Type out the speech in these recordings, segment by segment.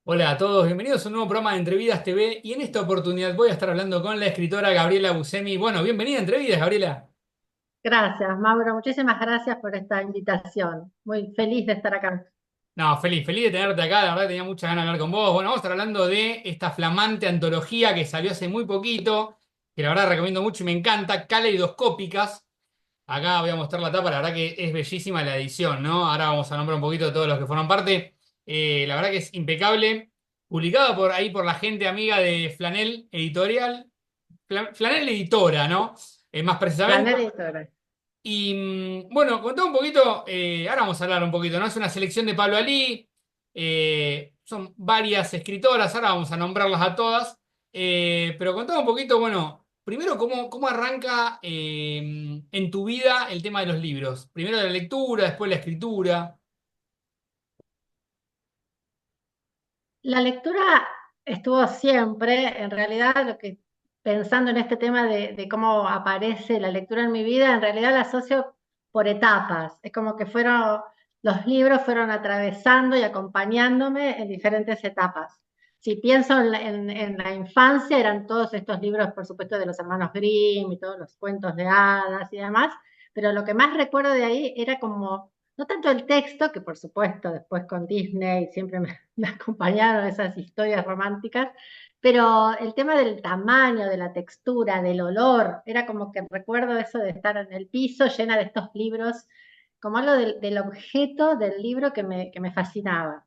Hola a todos, bienvenidos a un nuevo programa de Entrevidas TV y en esta oportunidad voy a estar hablando con la escritora Gabriela Busemi. Bueno, bienvenida a Entrevidas, Gabriela. Gracias, Mauro. Muchísimas gracias por esta invitación. Muy feliz de estar acá. No, feliz de tenerte acá, la verdad tenía muchas ganas de hablar con vos. Bueno, vamos a estar hablando de esta flamante antología que salió hace muy poquito, que la verdad recomiendo mucho y me encanta, Caleidoscópicas. Acá voy a mostrar la tapa, la verdad que es bellísima la edición, ¿no? Ahora vamos a nombrar un poquito de todos los que forman parte. La verdad que es impecable. Publicado por ahí por la gente amiga de Flanel Editorial. Flanel Editora, ¿no? Más precisamente. Planeta Editora. Y bueno, contá un poquito, ahora vamos a hablar un poquito, ¿no? Es una selección de Pablo Alí, son varias escritoras, ahora vamos a nombrarlas a todas, pero contá un poquito, bueno, primero cómo arranca en tu vida el tema de los libros. Primero la lectura, después la escritura. La lectura estuvo siempre, en realidad, pensando en este tema de cómo aparece la lectura en mi vida, en realidad la asocio por etapas. Es como que los libros fueron atravesando y acompañándome en diferentes etapas. Si pienso en la infancia, eran todos estos libros, por supuesto, de los hermanos Grimm y todos los cuentos de hadas y demás, pero lo que más recuerdo de ahí era como, no tanto el texto, que por supuesto después con Disney siempre me acompañaron esas historias románticas, pero el tema del tamaño, de la textura, del olor, era como que recuerdo eso de estar en el piso llena de estos libros, como algo del objeto del libro que me fascinaba.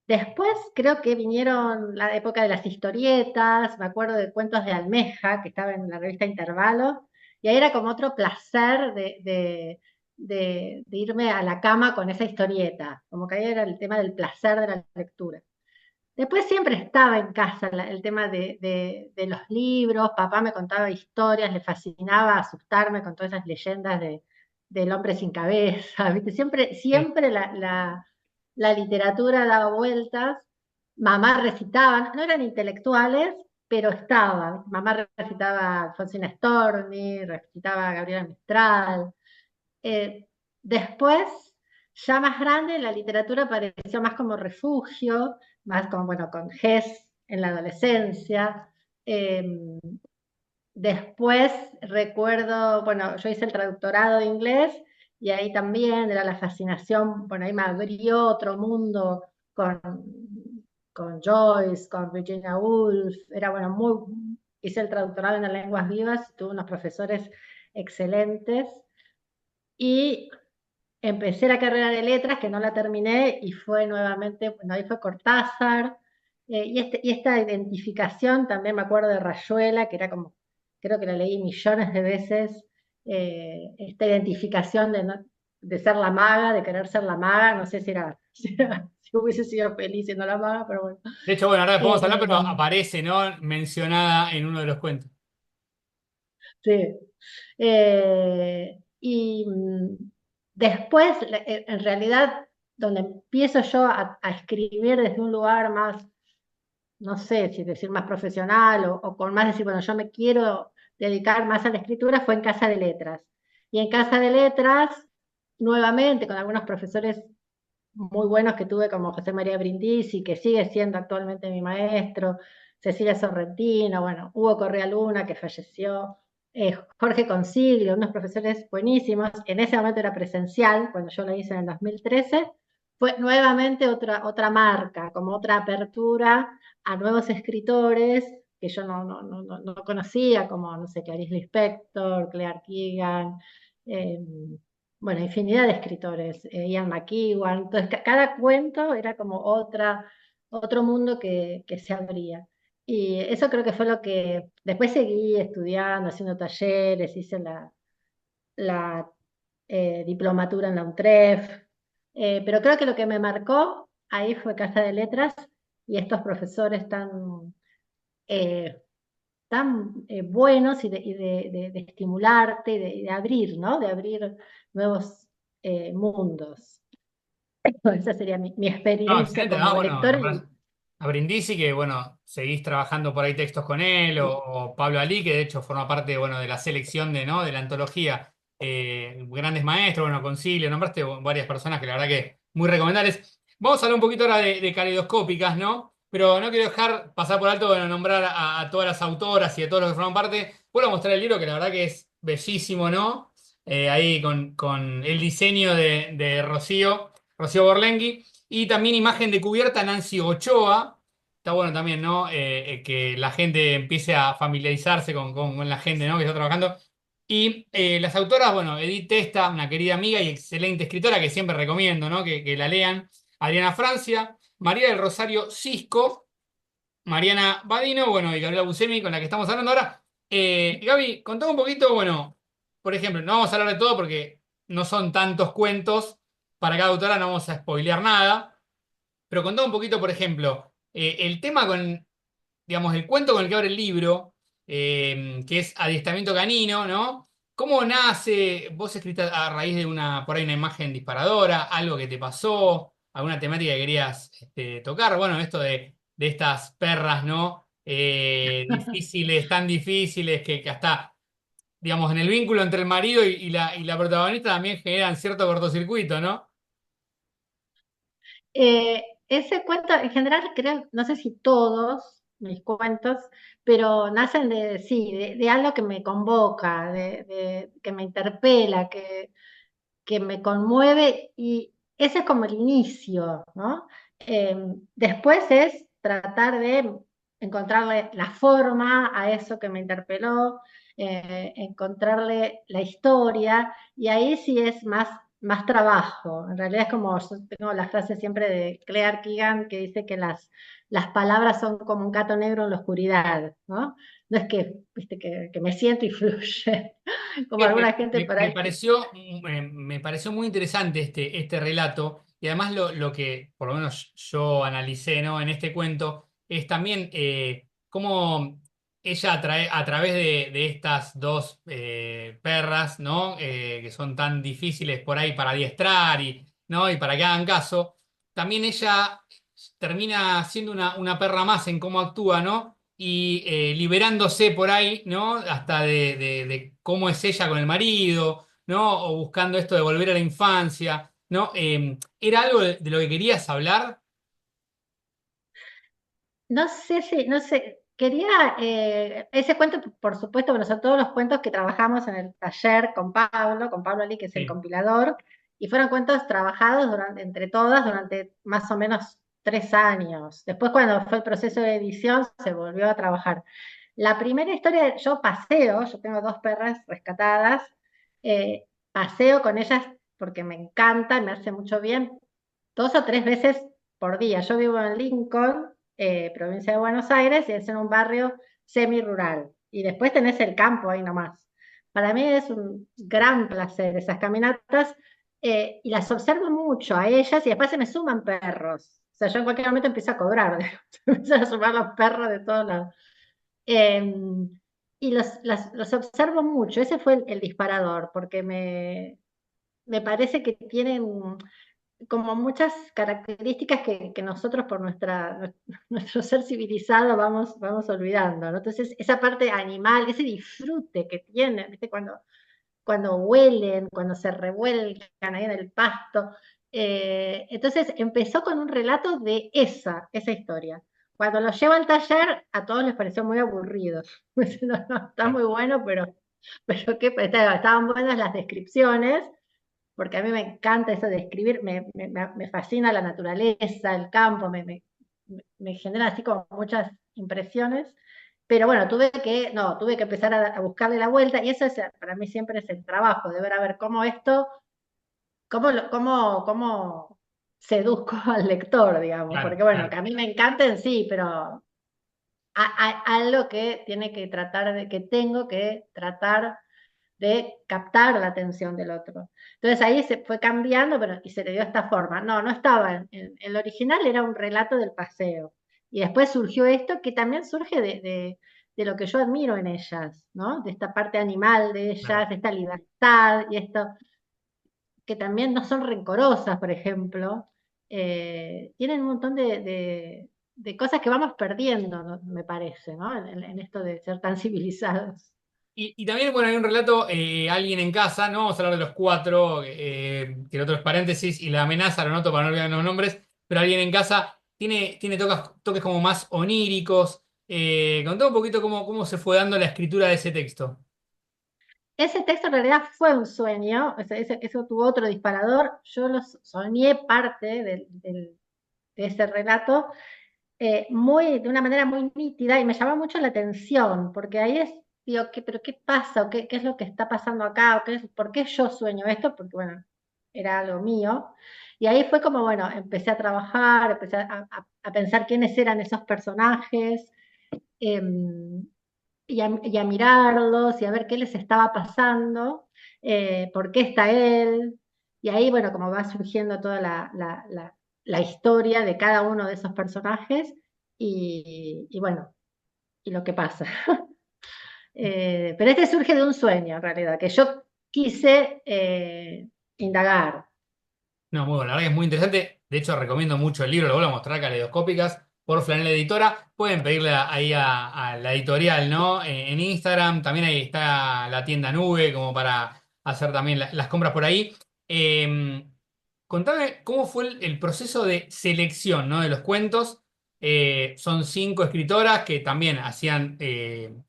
Después creo que vinieron la época de las historietas, me acuerdo de Cuentos de Almeja, que estaba en la revista Intervalo, y ahí era como otro placer de irme a la cama con esa historieta, como que ahí era el tema del placer de la lectura. Después siempre estaba en casa el tema de los libros, papá me contaba historias, le fascinaba asustarme con todas esas leyendas del hombre sin cabeza, ¿viste? Sí. Siempre la literatura daba vueltas, mamá recitaba, no eran intelectuales, pero estaba, mamá recitaba Alfonsina Storni, recitaba Gabriela Mistral, eh, después, ya más grande, la literatura apareció más como refugio, más como, bueno, con Hess en la adolescencia. Eh, Después recuerdo, bueno, yo hice el traductorado de inglés y ahí también era la fascinación, bueno, ahí me abrió otro mundo con, con Joyce, con Virginia Woolf, era bueno, hice el traductorado en las lenguas vivas, tuve unos profesores excelentes y empecé la carrera de letras, que no la terminé, y fue nuevamente, bueno, ahí fue Cortázar, y esta identificación también me acuerdo de Rayuela, que era como, creo que la leí millones de veces, esta identificación de ser la maga, de querer ser la maga, no sé si hubiese sido feliz siendo la maga, pero bueno. De hecho, bueno, ahora Eh, podemos hablar, pero aparece, ¿no? Mencionada en uno de los cuentos. sí. Y después, en realidad, donde empiezo yo a escribir desde un lugar más, no sé si decir más profesional o con más decir, bueno, yo me quiero dedicar más a la escritura, fue en Casa de Letras. Y en Casa de Letras, nuevamente, con algunos profesores muy buenos que tuve, como José María Brindisi, que sigue siendo actualmente mi maestro, Cecilia Sorrentino, bueno, Hugo Correa Luna, que falleció, Jorge Consiglio, unos profesores buenísimos. En ese momento era presencial, cuando yo lo hice en el 2013, fue nuevamente otra marca, como otra apertura a nuevos escritores que yo no conocía, como, no sé, Clarice Lispector, Claire Keegan, eh, bueno, infinidad de escritores, Ian McEwan, entonces cada cuento era como otro mundo que se abría. Y eso creo que fue lo que después seguí estudiando, haciendo talleres, hice la diplomatura en la UNTREF, pero creo que lo que me marcó ahí fue Casa de Letras y estos profesores eh, tan buenos de estimularte y de abrir, ¿no? De abrir nuevos mundos. Esa sería mi No, experiencia excelente, ¿no? como Bueno, lector. nombrás a Brindisi, que bueno, seguís trabajando por ahí textos con él, o Pablo Alí, que de hecho forma parte, bueno, de la selección de, ¿no? De la antología, grandes maestros, bueno, Concilio, nombraste varias personas que la verdad que muy recomendables. Vamos a hablar un poquito ahora de caleidoscópicas, ¿no? Pero no quiero dejar pasar por alto de nombrar a todas las autoras y a todos los que forman parte. Vuelvo a mostrar el libro que la verdad que es bellísimo, ¿no? Ahí con el diseño de Rocío Borlengui. Y también imagen de cubierta Nancy Ochoa. Está bueno también, ¿no? Que la gente empiece a familiarizarse con la gente, ¿no? Que está trabajando. Y las autoras, bueno, Edith Testa, una querida amiga y excelente escritora que siempre recomiendo, ¿no? Que la lean. Adriana Francia, María del Rosario Cisco, Mariana Badino, bueno, y Gabriela Buscemi, con la que estamos hablando ahora. Gaby, contame un poquito, bueno, por ejemplo, no vamos a hablar de todo porque no son tantos cuentos para cada autora, no vamos a spoilear nada, pero contame un poquito, por ejemplo, el tema con, digamos, el cuento con el que abre el libro, que es Adiestramiento Canino, ¿no? ¿Cómo nace? ¿Vos escribiste a raíz de por ahí una imagen disparadora, algo que te pasó, alguna temática que querías tocar? Bueno, esto de estas perras, ¿no? Difíciles, tan difíciles que hasta, digamos, en el vínculo entre el marido y la protagonista también generan cierto cortocircuito, ¿no? Ese cuento, en general, creo, no sé si todos mis cuentos, pero nacen de, sí, de algo que me convoca, que me interpela, que me conmueve y ese es como el inicio, ¿no? Eh, Después es tratar de encontrarle la forma a eso que me interpeló, encontrarle la historia y ahí sí es más trabajo. En realidad es como, yo tengo la frase siempre de Claire Keegan que dice que las palabras son como un gato negro en la oscuridad, ¿no? No es que, viste, que me siento y fluye, como Me, alguna gente me- por me ahí. pareció, me pareció muy interesante este relato y además lo que por lo menos yo analicé, ¿no? En este cuento es también cómo ella a través de estas dos perras, ¿no? Que son tan difíciles por ahí para adiestrar ¿no? Y para que hagan caso, también ella termina siendo una perra más en cómo actúa, ¿no? Y liberándose por ahí, ¿no? Hasta de cómo es ella con el marido, ¿no? O buscando esto de volver a la infancia, ¿no? ¿Era algo de lo que querías hablar? No sé si, no sé, quería, ese cuento, por supuesto, bueno, son todos los cuentos que trabajamos en el taller con Pablo Ali, que es el Sí. compilador, y fueron cuentos trabajados entre todas durante más o menos 3 años. Después, cuando fue el proceso de edición, se volvió a trabajar. La primera historia, yo paseo, yo tengo 2 perras rescatadas, paseo con ellas porque me encanta, me hace mucho bien, 2 o 3 veces por día. Yo vivo en Lincoln, provincia de Buenos Aires, y es en un barrio semi-rural. Y después tenés el campo ahí nomás. Para mí es un gran placer esas caminatas, y las observo mucho a ellas y después se me suman perros. O sea, yo en cualquier momento empiezo a cobrar, se me empiezan a sumar los perros de todos lados. Eh, y los observo mucho, ese fue el disparador, porque me parece que tienen como muchas características que nosotros por nuestro ser civilizado vamos olvidando, ¿no? Entonces, esa parte animal, ese disfrute que tienen, ¿viste? Cuando huelen, cuando se revuelcan ahí en el pasto. Entonces, empezó con un relato de esa historia. Cuando lo llevo al taller, a todos les pareció muy aburrido. No, no, está muy bueno, pero ¿qué? Estaban buenas las descripciones, porque a mí me encanta eso de escribir, me fascina la naturaleza, el campo, me genera así como muchas impresiones, pero bueno, tuve que empezar a buscarle la vuelta, y eso es, para mí siempre es el trabajo, de ver a ver cómo esto, cómo seduzco al lector, digamos, Claro, porque bueno, claro. que a mí me encanta en sí, pero algo que tiene que tratar que tengo que tratar de captar la atención del otro. Entonces ahí se fue cambiando, pero y se le dio esta forma. No, no estaba en el original, era un relato del paseo. Y después surgió esto que también surge de lo que yo admiro en ellas, ¿no? De esta parte animal de Claro. ellas, de esta libertad y esto, que también no son rencorosas, por ejemplo. Tienen un montón de cosas que vamos perdiendo, ¿no? Me parece, ¿no? En esto de ser tan civilizados. Y también, bueno, hay un relato, alguien en casa, no vamos a hablar de los cuatro, que el otro es paréntesis, y la amenaza, lo noto para no olvidar los nombres, pero alguien en casa. Tiene toques como más oníricos. Contá un poquito cómo se fue dando la escritura de ese texto. Ese texto en realidad fue un sueño, o sea, eso tuvo otro disparador. Yo lo soñé parte de ese relato de una manera muy nítida y me llamó mucho la atención, porque ahí digo, pero ¿qué pasa? ¿O qué es lo que está pasando acá? ¿Por qué yo sueño esto? Porque, bueno, era algo mío. Y ahí fue como, bueno, empecé a trabajar, empecé a pensar quiénes eran esos personajes, em, y a mirarlos y a ver qué les estaba pasando, por qué está él. Y ahí, bueno, como va surgiendo toda la historia de cada uno de esos personajes y bueno, y lo que pasa. Pero este surge de un sueño, en realidad, que yo quise indagar. No, muy bueno, la verdad que es muy interesante. De hecho, recomiendo mucho el libro, lo vuelvo a mostrar, Caleidoscópicas, por Flanela Editora. Pueden pedirle ahí a la editorial, ¿no? En Instagram, también ahí está la tienda Nube, como para hacer también las compras por ahí. Eh, Contame cómo fue el proceso de selección, ¿no? De los cuentos. Son 5 escritoras que también hacían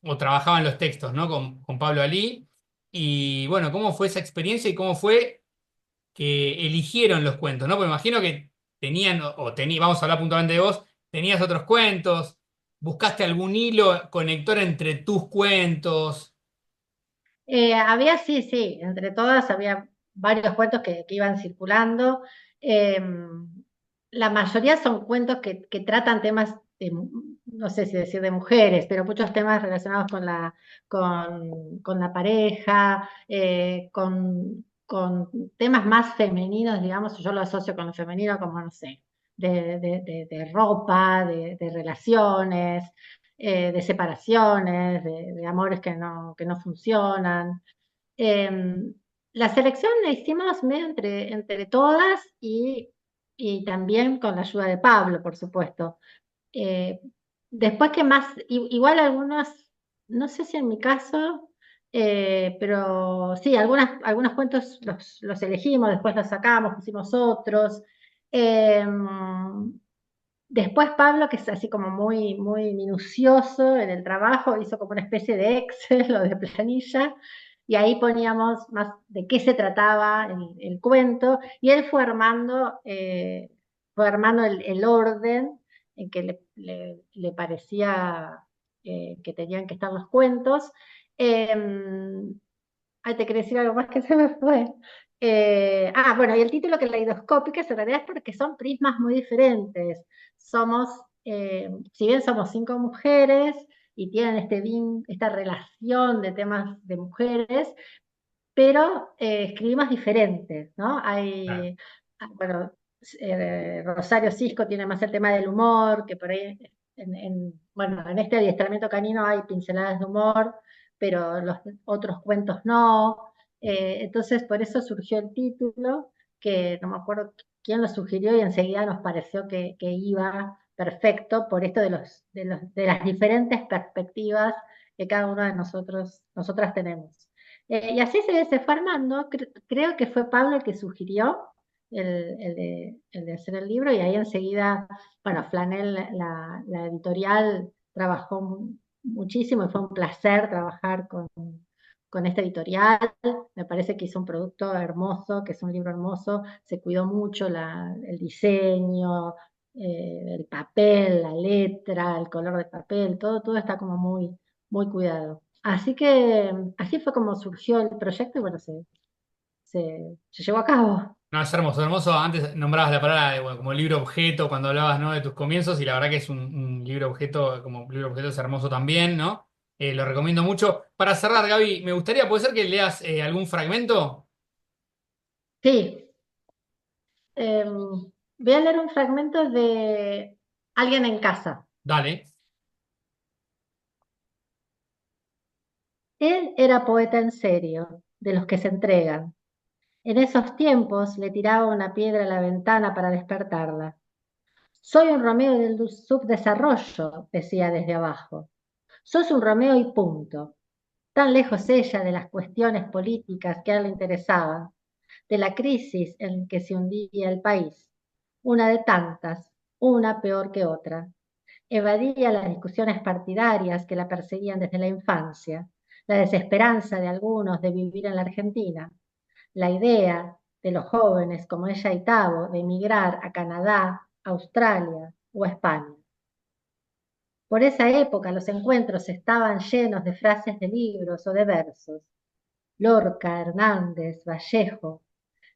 o trabajaban los textos, ¿no? Con Pablo Alí. Y bueno, ¿cómo fue esa experiencia y cómo fue que eligieron los cuentos, ¿no? Porque me imagino que tenían, vamos a hablar puntualmente de vos, tenías otros cuentos, buscaste algún hilo conector entre tus cuentos. Había, sí, sí, entre todas había varios cuentos que iban circulando. Eh, la mayoría son cuentos que tratan temas, no sé si decir de mujeres, pero muchos temas relacionados con la pareja, con temas más femeninos, digamos, yo lo asocio con lo femenino como, no sé, de ropa, de relaciones, de separaciones, de amores que no funcionan. Eh, la selección la hicimos medio entre todas y también con la ayuda de Pablo, por supuesto. Eh, Después que más, igual algunos, no sé si en mi caso, pero sí, algunos cuentos los elegimos, después los sacamos, pusimos otros. Eh, Después Pablo, que es así como muy, muy minucioso en el trabajo, hizo como una especie de Excel o de planilla, y ahí poníamos más de qué se trataba el cuento, y él fue armando el orden en que le parecía que tenían que estar los cuentos. Ay, te quería decir algo más que se me fue. Bueno, y el título que leidoscópicas en realidad es porque son prismas muy diferentes. Somos, si bien somos 5 mujeres y tienen esta relación de temas de mujeres, pero escribimos diferentes, ¿no? Claro. Bueno, Rosario Cisco tiene más el tema del humor, que por ahí, bueno, en este adiestramiento canino hay pinceladas de humor, pero los otros cuentos no. Entonces, por eso surgió el título, que no me acuerdo quién lo sugirió y enseguida nos pareció que iba perfecto por esto de las diferentes perspectivas que cada uno de nosotras tenemos. Y así se fue armando. Creo que fue Pablo el que sugirió el de hacer el libro y ahí enseguida, bueno, Flanel, la editorial, trabajó muchísimo y fue un placer trabajar con esta editorial. Me parece que hizo un producto hermoso, que es un libro hermoso. Se cuidó mucho el diseño, el papel, la letra, el color del papel, todo está como muy, muy cuidado. Así que así fue como surgió el proyecto y bueno, se llevó a cabo. No, es hermoso, hermoso. Antes nombrabas la palabra bueno, como libro objeto cuando hablabas, ¿no? De tus comienzos y la verdad que es un libro objeto, como libro objeto es hermoso también, ¿no? Lo recomiendo mucho. Para cerrar, Gaby, me gustaría, ¿puede ser que leas algún fragmento? Sí, voy a leer un fragmento de Alguien en casa. Dale. Él era poeta en serio, de los que se entregan. En esos tiempos le tiraba una piedra a la ventana para despertarla. Soy un Romeo del subdesarrollo, decía desde abajo. Sos un Romeo y punto. Tan lejos ella de las cuestiones políticas que a él le interesaban, de la crisis en que se hundía el país. una de tantas, una peor que otra. Evadía las discusiones partidarias que la perseguían desde la infancia, la desesperanza de algunos de vivir en la Argentina, la idea de los jóvenes como ella y Tavo de emigrar a Canadá, Australia o España. Por esa época los encuentros estaban llenos de frases de libros o de versos. Lorca, Hernández, Vallejo.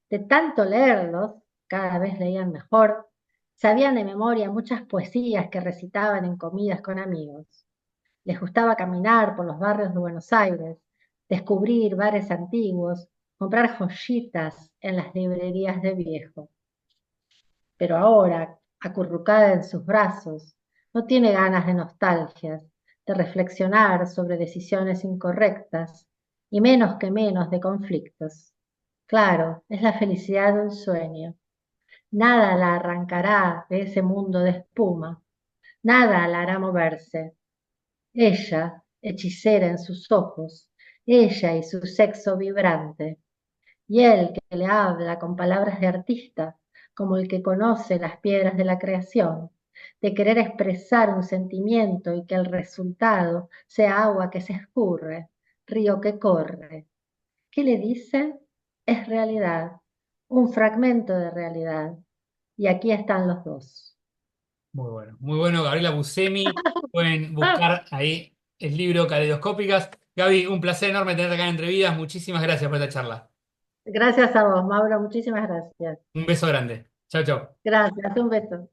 De tanto leerlos, cada vez leían mejor, sabían de memoria muchas poesías que recitaban en comidas con amigos. Les gustaba caminar por los barrios de Buenos Aires, descubrir bares antiguos, comprar joyitas en las librerías de viejo. Pero ahora, acurrucada en sus brazos, no tiene ganas de nostalgias, de reflexionar sobre decisiones incorrectas y menos de conflictos. Claro, es la felicidad de un sueño. Nada la arrancará de ese mundo de espuma, nada la hará moverse. Ella, hechicera en sus ojos, ella y su sexo vibrante, y él que le habla con palabras de artista, como el que conoce las piedras de la creación, de querer expresar un sentimiento y que el resultado sea agua que se escurre, río que corre. ¿Qué le dice? Es realidad, un fragmento de realidad. Y aquí están los dos. Muy bueno, Gabriela Buscemi. Pueden buscar ahí el libro Caleidoscópicas. Gaby, un placer enorme tenerte acá en Entrevidas. Muchísimas gracias por esta charla. Gracias a vos, Mauro, muchísimas gracias. Un beso grande. Chao, chao. Gracias, un beso.